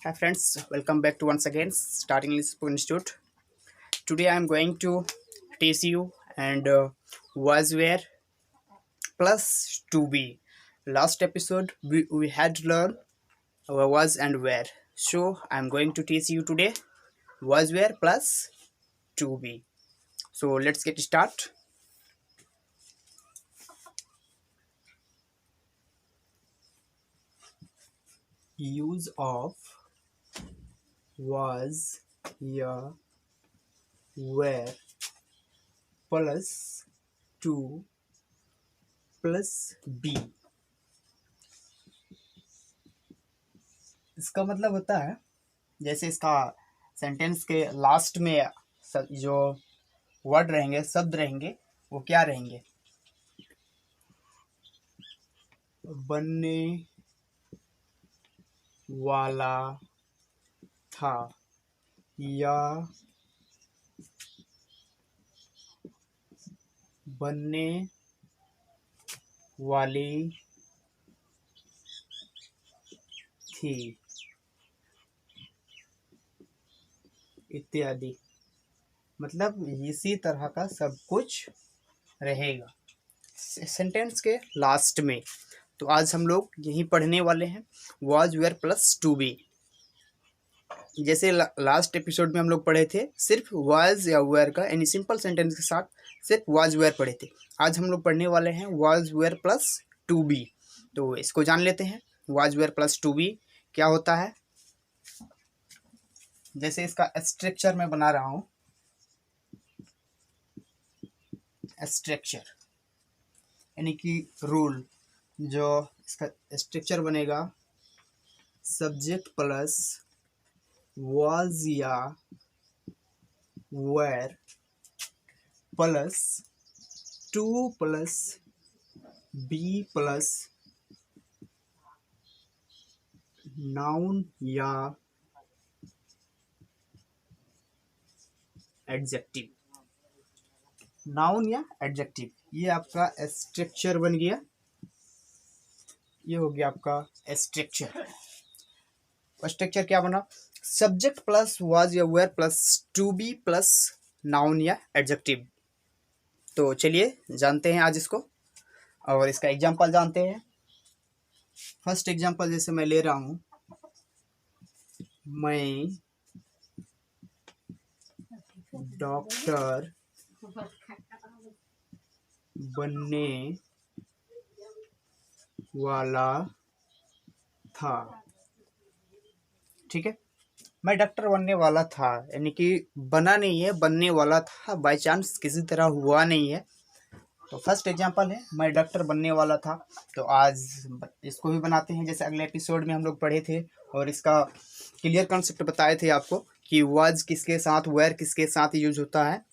Hi friends, welcome back to once again Starting English Spoken Institute. Today I am going to teach you and was where plus to be. Last episode we had learned was and where. So I am going to teach you today was where plus to be. So let's get start. Use of was, yeah, where plus to plus be. इसका मतलब होता है जैसे इसका sentence के last में जो word रहेंगे, शब्द रहेंगे, वो क्या रहेंगे? बनने वाला था या बनने वाली थी इत्यादि। मतलब इसी तरह का सब कुछ रहेगा सेंटेंस के लास्ट में। तो आज हम लोग यही पढ़ने वाले हैं was were plus to be. जैसे लास्ट एपिसोड में हम लोग पढ़े थे सिर्फ वाज या वेयर का यानी सिंपल सेंटेंस के साथ सिर्फ वाज वेयर पढ़े थे। आज हम लोग पढ़ने वाले हैं was were plus to be. तो इसको जान लेते हैं was were plus to be क्या होता है। जैसे इसका स्ट्रक्चर मैं बना रहा हूँ, स्ट्रक्चर यानी कि रूल। जो इसका स्ट्रक्चर बनेगा सब्जेक्ट प्लस was या were plus to plus be plus noun या एडजेक्टिव। नाउन या एडजेक्टिव, ये आपका स्ट्रक्चर बन गया। ये हो गया आपका स्ट्रक्चर। स्ट्रक्चर क्या बना? सब्जेक्ट प्लस वाज या were plus to be plus noun या एडजेक्टिव। तो चलिए जानते हैं आज इसको और इसका एग्जांपल जानते हैं। फर्स्ट एग्जांपल जैसे मैं ले रहा हूं, मैं डॉक्टर बनने वाला था। ठीक है, मैं डॉक्टर बनने वाला था यानी कि बना नहीं है, बनने वाला था, बाय चांस किसी तरह हुआ नहीं है। तो फर्स्ट एग्जांपल है मैं डॉक्टर बनने वाला था। तो आज इसको भी बनाते हैं जैसे अगले एपिसोड में हम लोग पढ़े थे और इसका क्लियर कॉन्सेप्ट बताए थे आपको कि वाज किसके साथ वेयर किसके साथ यूज होता है।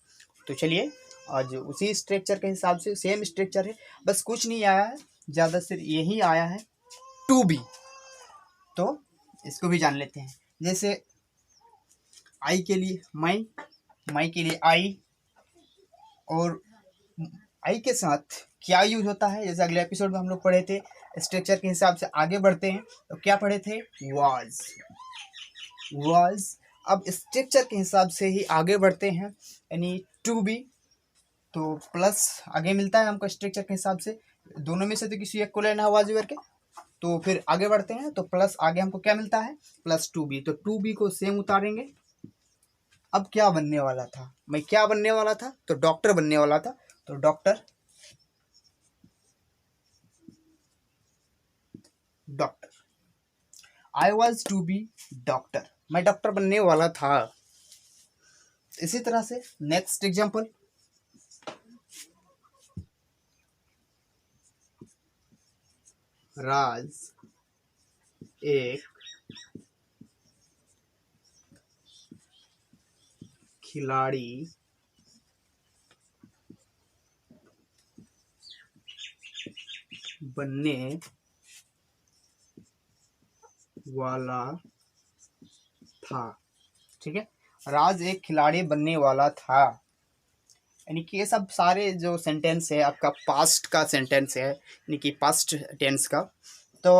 तो चलिए आज उसी स्ट्रक्चर के हिसाब से, सेम स्ट्रक्चर है, बस कुछ नहीं आया है ज़्यादा, सिर्फ यही आया है टू बी। तो इसको भी जान लेते हैं। जैसे आई के लिए मैं के लिए आई, और आई के साथ क्या यूज होता है जैसे अगले एपिसोड में हम लोग पढ़े थे। स्ट्रक्चर के हिसाब से आगे बढ़ते हैं तो क्या पढ़े थे? वाज। अब स्ट्रक्चर के हिसाब से ही आगे बढ़ते हैं यानी टू बी। तो प्लस आगे मिलता है हमको स्ट्रक्चर के हिसाब से, दोनों में से तो किसी एक को लेना है वाज वेयर के। तो फिर आगे बढ़ते हैं तो प्लस आगे हमको क्या मिलता है? Plus to be. तो टू बी को सेम उतारेंगे। अब क्या बनने वाला था? मैं क्या बनने वाला था? तो डॉक्टर बनने वाला था। तो doctor I was to be doctor, मैं डॉक्टर बनने वाला था। इसी तरह से नेक्स्ट एग्जांपल, राज एक खिलाड़ी बनने वाला था। ठीक है, राज एक खिलाड़ी बनने वाला था यानी कि ये सब सारे जो सेंटेंस है आपका पास्ट का सेंटेंस है यानी कि पास्ट टेंस का। तो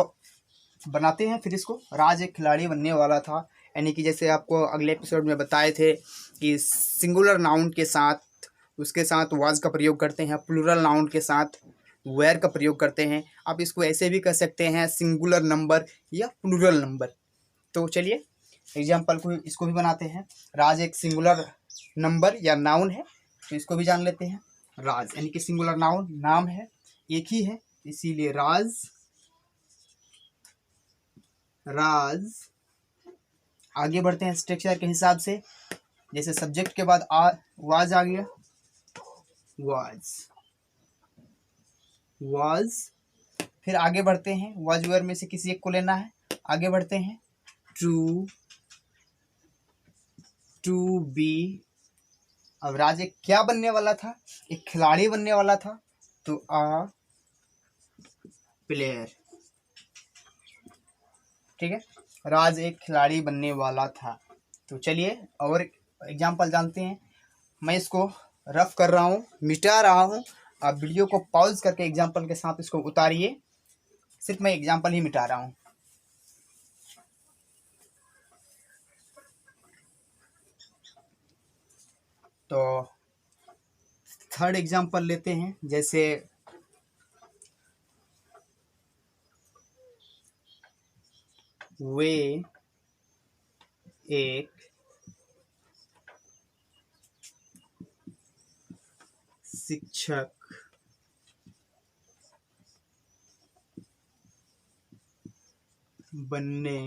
बनाते हैं फिर इसको। राज एक खिलाड़ी बनने वाला था, यानी कि जैसे आपको अगले एपिसोड में बताए थे कि सिंगुलर नाउन के साथ उसके साथ वाज का प्रयोग करते हैं, प्लूरल नाउन के साथ वेयर का प्रयोग करते हैं। आप इसको ऐसे भी कर सकते हैं, सिंगुलर नंबर या प्लूरल नंबर। तो चलिए एग्जाम्पल को इसको भी बनाते हैं। राज एक सिंगुलर नंबर या नाउन है, तो इसको भी जान लेते हैं। राज यानी कि सिंगुलर नाउन, नाम है, एक ही है, इसीलिए राज। राज आगे बढ़ते हैं स्ट्रक्चर के हिसाब से। जैसे सब्जेक्ट के बाद वाज आ गया, वाज, वाज। फिर आगे बढ़ते हैं, वाज वेयर में से किसी एक को लेना है। आगे बढ़ते हैं, टू, टू बी। अब राज एक क्या बनने वाला था? एक खिलाड़ी बनने वाला था, तो आ प्लेयर। ठीक है, राज एक खिलाड़ी बनने वाला था। तो चलिए और एग्जाम्पल जानते हैं। मैं इसको रफ कर रहा हूँ, मिटा रहा हूँ, आप वीडियो को पॉज करके एग्जाम्पल के साथ इसको उतारिए। सिर्फ मैं एग्जाम्पल ही मिटा रहा हूँ। तो थर्ड एग्जाम्पल लेते हैं। जैसे वे एक शिक्षक बनने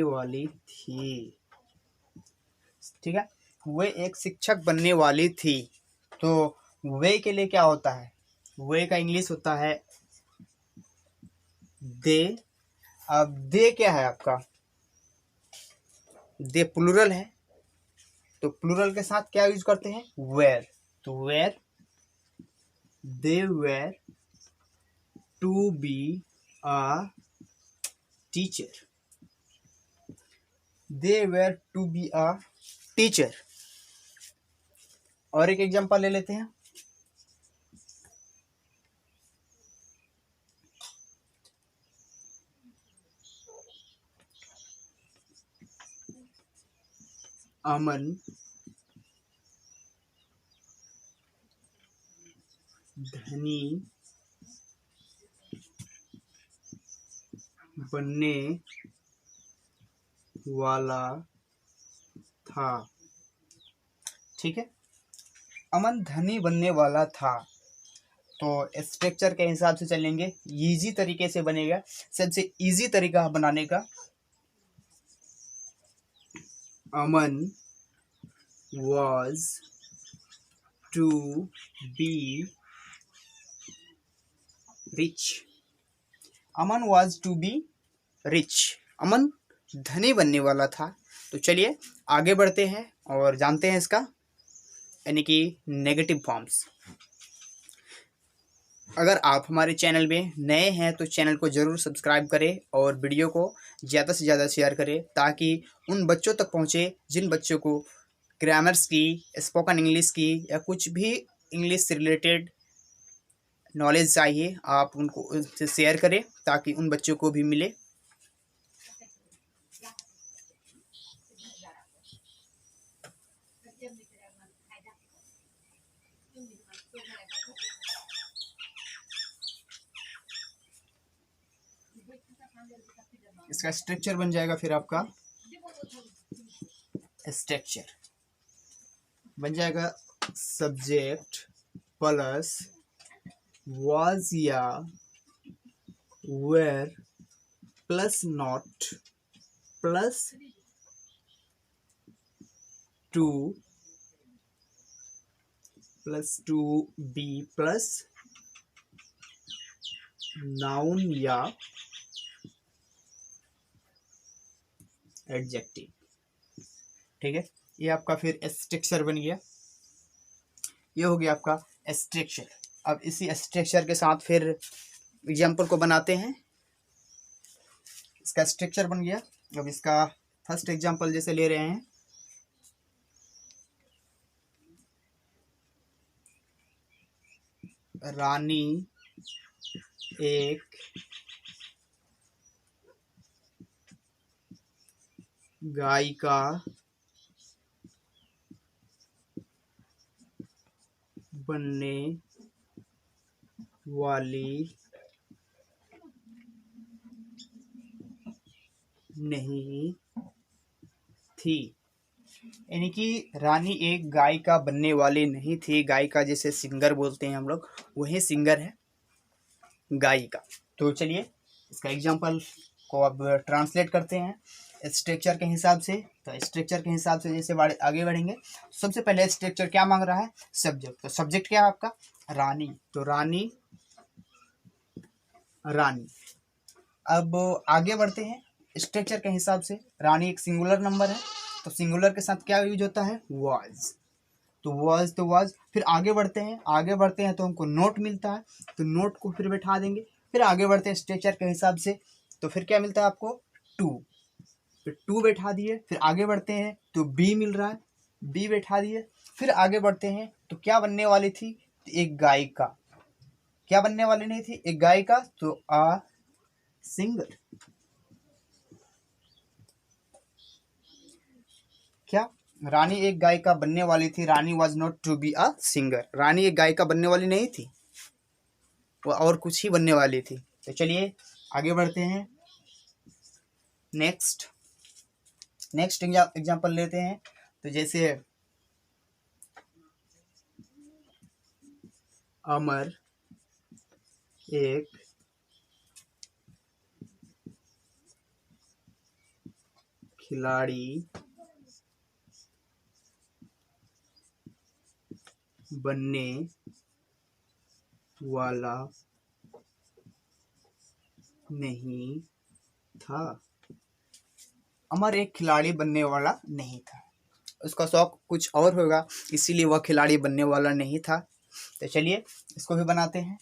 वाली थी। ठीक है, वे एक शिक्षक बनने वाली थी। तो वे के लिए क्या होता है? वे का इंग्लिश होता है दे। अब दे क्या है आपका? दे प्लूरल है, तो प्लूरल के साथ क्या यूज करते हैं? वेयर। तो were, they were to be a teacher. They were to be a teacher. और एक एग्जांपल ले लेते हैं। अमन धनी बनने वाला था। ठीक है, अमन धनी बनने वाला था। तो स्ट्रक्चर के हिसाब से चलेंगे, इजी तरीके से बनेगा। सबसे इजी तरीका बनाने का, अमन was to be rich। Aman was to be rich, अमन धनी बनने वाला था। तो चलिए आगे बढ़ते हैं और जानते हैं इसका यानी कि नेगेटिव फॉर्म्स। अगर आप हमारे चैनल में नए हैं तो चैनल को ज़रूर सब्सक्राइब करें और वीडियो को ज़्यादा से ज़्यादा शेयर करें, ताकि उन बच्चों तक पहुँचे जिन बच्चों को ग्रामर्स की, स्पोकन इंग्लिश की या कुछ भी इंग्लिश से रिलेटेड नॉलेज चाहिए। आप उनको उनसे शेयर करें ताकि उन बच्चों को भी मिले। इसका स्ट्रक्चर बन जाएगा, फिर आपका स्ट्रक्चर बन जाएगा सब्जेक्ट प्लस was या were plus not plus to be plus noun या एडजेक्टिव। ठीक है, ये आपका फिर स्ट्रक्चर बन गया। ये हो गया आपका स्ट्रक्चर। अब इसी स्ट्रक्चर के साथ फिर एग्जाम्पल को बनाते हैं। इसका स्ट्रक्चर बन गया। अब इसका फर्स्ट एग्जाम्पल जैसे ले रहे हैं, रानी एक गायिका बनने वाली नहीं थी। यानी कि रानी एक गायिका बनने वाली नहीं थी। गायिका जैसे सिंगर बोलते हैं हम लोग, वही सिंगर है गायिका। तो चलिए इसका एग्जांपल को अब ट्रांसलेट करते हैं स्ट्रक्चर के हिसाब से। तो स्ट्रक्चर के हिसाब से जैसे आगे बढ़ेंगे, सबसे पहले स्ट्रक्चर क्या मांग रहा है? सब्जेक्ट। तो सब्जेक्ट क्या है आपका? रानी। तो रानी रानी। अब आगे बढ़ते हैं स्ट्रक्चर के हिसाब से। रानी एक सिंगुलर नंबर है, तो सिंगुलर के साथ क्या यूज होता है? वाज। तो वाज। फिर आगे बढ़ते हैं तो हमको नोट मिलता है, तो नोट को फिर बैठा देंगे। फिर आगे बढ़ते हैं स्ट्रक्चर के हिसाब से, तो फिर क्या मिलता है आपको? टू। फिर टू बैठा दिए। फिर आगे बढ़ते हैं तो बी मिल रहा है, बी बैठा दिए। फिर आगे बढ़ते हैं तो क्या बनने वाली थी? एक गायिका। क्या बनने वाली नहीं थी? एक गायिका, तो आ सिंगर। क्या? रानी एक गायिका बनने वाली थी। Rani was not to be a singer. Rani एक गायिका बनने वाली नहीं थी, वो और कुछ ही बनने वाली थी। तो चलिए आगे बढ़ते हैं। नेक्स्ट एग्जाम्पल लेते हैं। तो जैसे अमर एक खिलाड़ी बनने वाला नहीं था। अमर एक खिलाड़ी बनने वाला नहीं था, उसका शौक कुछ और होगा, इसीलिए वह खिलाड़ी बनने वाला नहीं था। तो चलिए इसको भी बनाते हैं।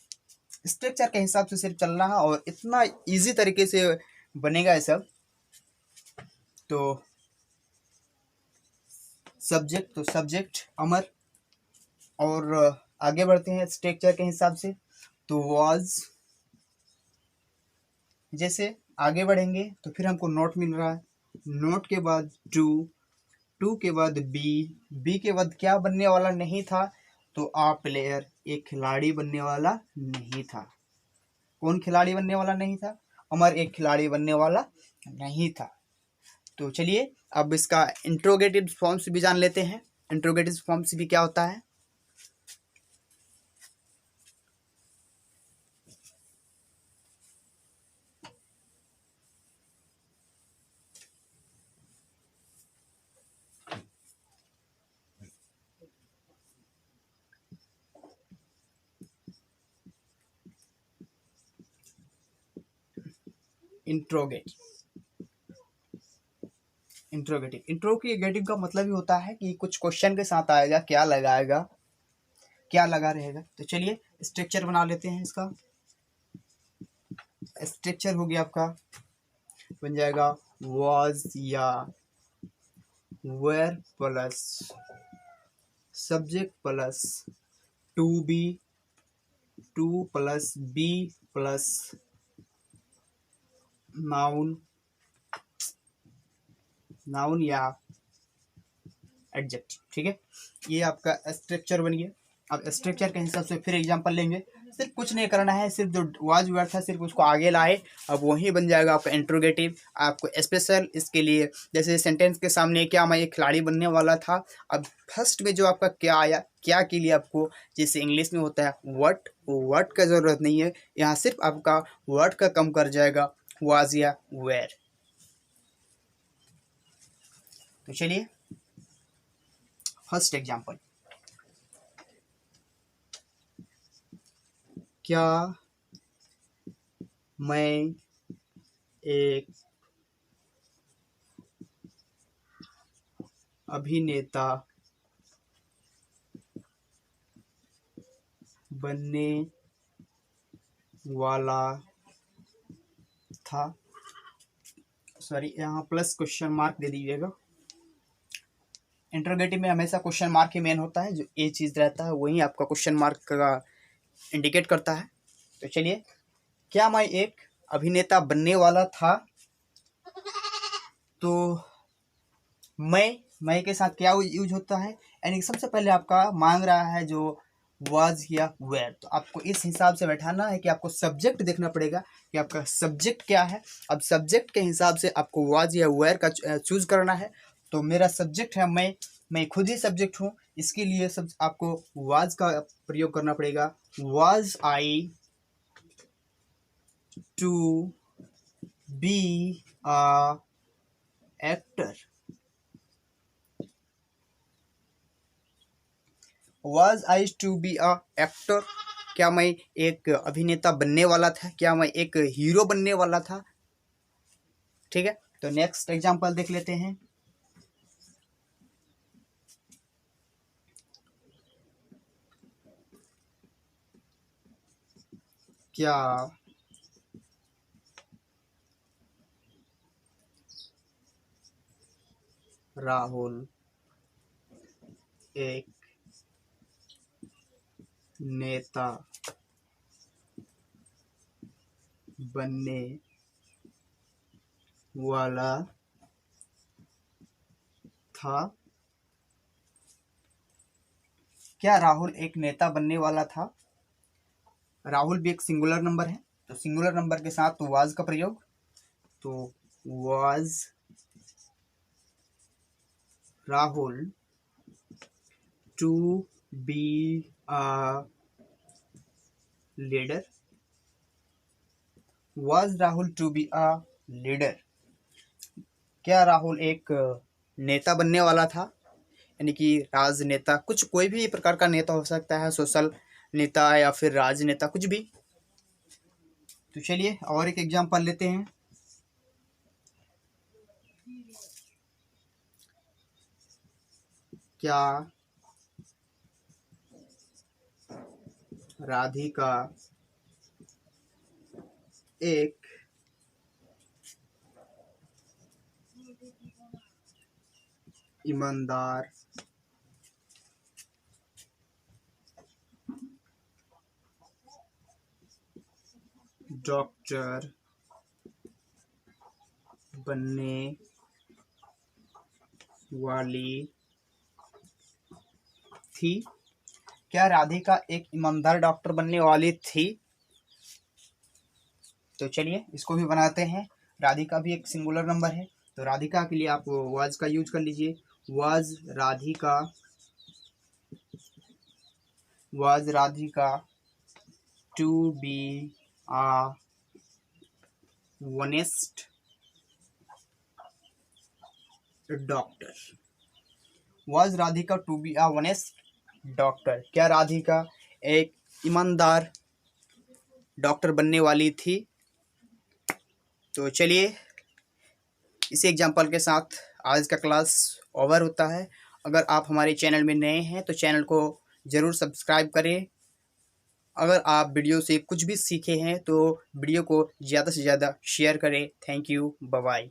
स्ट्रक्चर के हिसाब से सिर्फ चलना है और इतना इजी तरीके से बनेगा ये सब। तो सब्जेक्ट, तो सब्जेक्ट अमर। और आगे बढ़ते हैं स्ट्रक्चर के हिसाब से, तो वाज। जैसे आगे बढ़ेंगे तो फिर हमको नोट मिल रहा है, नोट के बाद टू, टू के बाद बी, बी के बाद क्या बनने वाला नहीं था? तो आ प्लेयर, एक खिलाड़ी बनने वाला नहीं था। कौन खिलाड़ी बनने वाला नहीं था? अमर एक खिलाड़ी बनने वाला नहीं था। तो चलिए अब इसका इंट्रोगेटिव फॉर्म्स भी जान लेते हैं। इंट्रोगेटिव फॉर्म्स भी क्या होता है? इंट्रोगेटिव का मतलब ही होता है कि कुछ क्वेश्चन के साथ आएगा, क्या लगाएगा, क्या लगा रहेगा। तो चलिए स्ट्रक्चर बना लेते हैं इसका। स्ट्रक्चर हो गया आपका, बन जाएगा was या were plus subject plus to be, to plus be plus noun या एडजेक्ट। ठीक है, ये आपका स्ट्रक्चर बन गया। अब स्ट्रक्चर के हिसाब से फिर एग्जांपल लेंगे। सिर्फ कुछ नहीं करना है, सिर्फ जो वाज वर्ड था सिर्फ उसको आगे लाए, अब वही बन जाएगा आपका इंट्रोगेटिव। आपको स्पेशल इसके लिए, जैसे सेंटेंस के सामने क्या मैं एक खिलाड़ी बनने वाला था, अब फर्स्ट में जो आपका क्या आया, क्या के लिए आपको जैसे इंग्लिश में होता है व्हाट, वर्ड का ज़रूरत नहीं है, यहाँ सिर्फ आपका वर्ड का कम कर जाएगा वाज या वेयर। तो चलिए फर्स्ट एग्जांपल, क्या मैं एक अभिनेता बनने वाला था? सॉरी, यहाँ प्लस क्वेश्चन मार्क दे दीजिएगा। इंटरोगेटिव में हमेशा क्वेश्चन मार्क ही मेन होता है, जो ये चीज़ रहता है वही आपका क्वेश्चन मार्क का इंडिकेट करता है। तो चलिए, क्या मैं एक अभिनेता बनने वाला था? तो मैं के साथ क्या यूज होता है, यानी सबसे पहले आपका मांग रहा है जो वाज या वेयर, तो आपको इस हिसाब से बैठाना है कि आपको सब्जेक्ट देखना पड़ेगा कि आपका सब्जेक्ट क्या है। अब सब्जेक्ट के हिसाब से आपको वाज या वेयर का चूज करना है। तो मेरा सब्जेक्ट है मैं खुद ही सब्जेक्ट हूँ, इसके लिए सब आपको वाज का प्रयोग करना पड़ेगा। Was I to be a actor, was I to be a actor, क्या मैं एक अभिनेता बनने वाला था, क्या मैं एक हीरो बनने वाला था। ठीक है, तो नेक्स्ट एग्जांपल देख लेते हैं। क्या राहुल एक नेता बनने वाला था? क्या राहुल एक नेता बनने वाला था? राहुल भी एक सिंगुलर नंबर है, तो सिंगुलर नंबर के साथ तो वाज का प्रयोग, तो was Rahul to be a leader, was Rahul to be a leader, क्या राहुल एक नेता बनने वाला था, यानी कि राजनेता, कुछ कोई भी प्रकार का नेता हो सकता है, सोशल नेता या फिर राजनेता, कुछ भी। तो चलिए और एक एग्जांपल लेते हैं। क्या राधिका एक ईमानदार डॉक्टर बनने वाली थी? क्या राधिका एक ईमानदार डॉक्टर बनने वाली थी? तो चलिए इसको भी बनाते हैं। राधिका भी एक सिंगुलर नंबर है, तो राधिका के लिए आप वाज का यूज कर लीजिए। Was Radhika to be a honest doctor, was Radhika to be a honest doctor, क्या राधिका एक ईमानदार डॉक्टर बनने वाली थी? तो चलिए इसी एग्जाम्पल के साथ आज का क्लास ओवर होता है। अगर आप हमारे चैनल में नए हैं तो चैनल को ज़रूर सब्सक्राइब करें। अगर आप वीडियो से कुछ भी सीखे हैं तो वीडियो को ज़्यादा से ज़्यादा शेयर करें। Thank you, bye bye.